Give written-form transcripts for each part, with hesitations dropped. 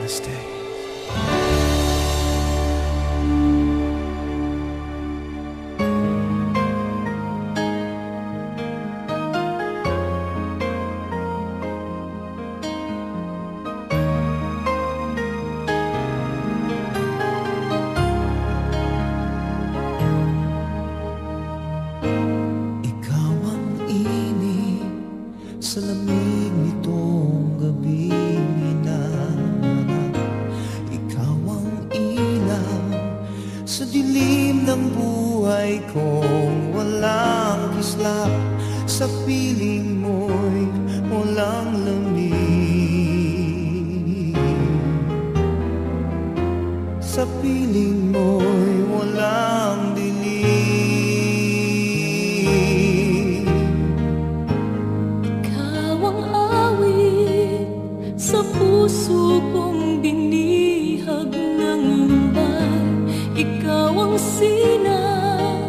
Namaste. Sa lamig nitong gabing hinahanap, ikaw ang ilaw sa dilim ng buhay kong walang kislap. Sa piling mo'y walang lamig, sa piling mo'y walang dilim. Sa puso kong binihag ng lumbay, ikaw ang sinaw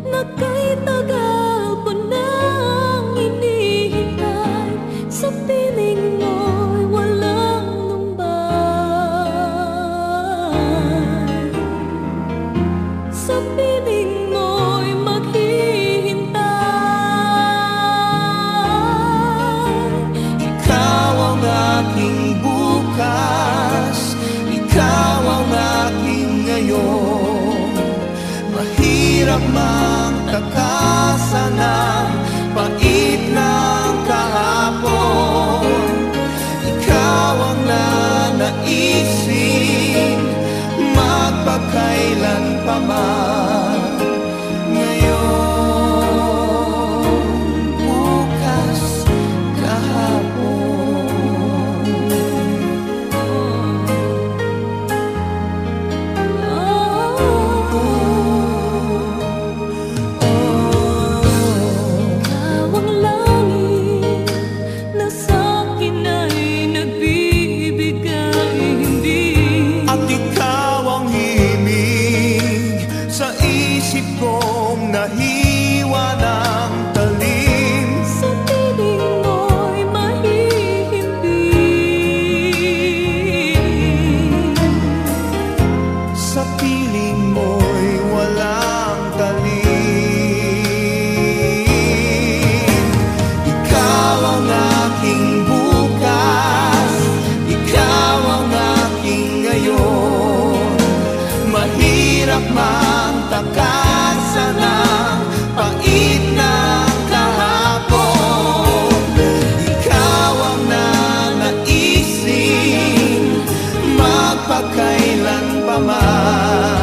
na kay tagal ko nang hinihintay. Sa piling mo'y walang lumbay, sa piling mo'y maghihintay. Ikaw ang aking bukas, ikaw ang aking ngayon. Mahirap mang takasan ang pait ng kahapon. Ikaw ang nanaisin magpakailan pa man. Nahiwa ng talim, sa piling mo'y mahihimbing, sa piling mo'y walang talim. Ikaw ang aking bukas, ikaw ang aking ngayon. Mahirap mang takasan ang pait ng kahapon. Ikaw ang nanaisin magpakailan pa man.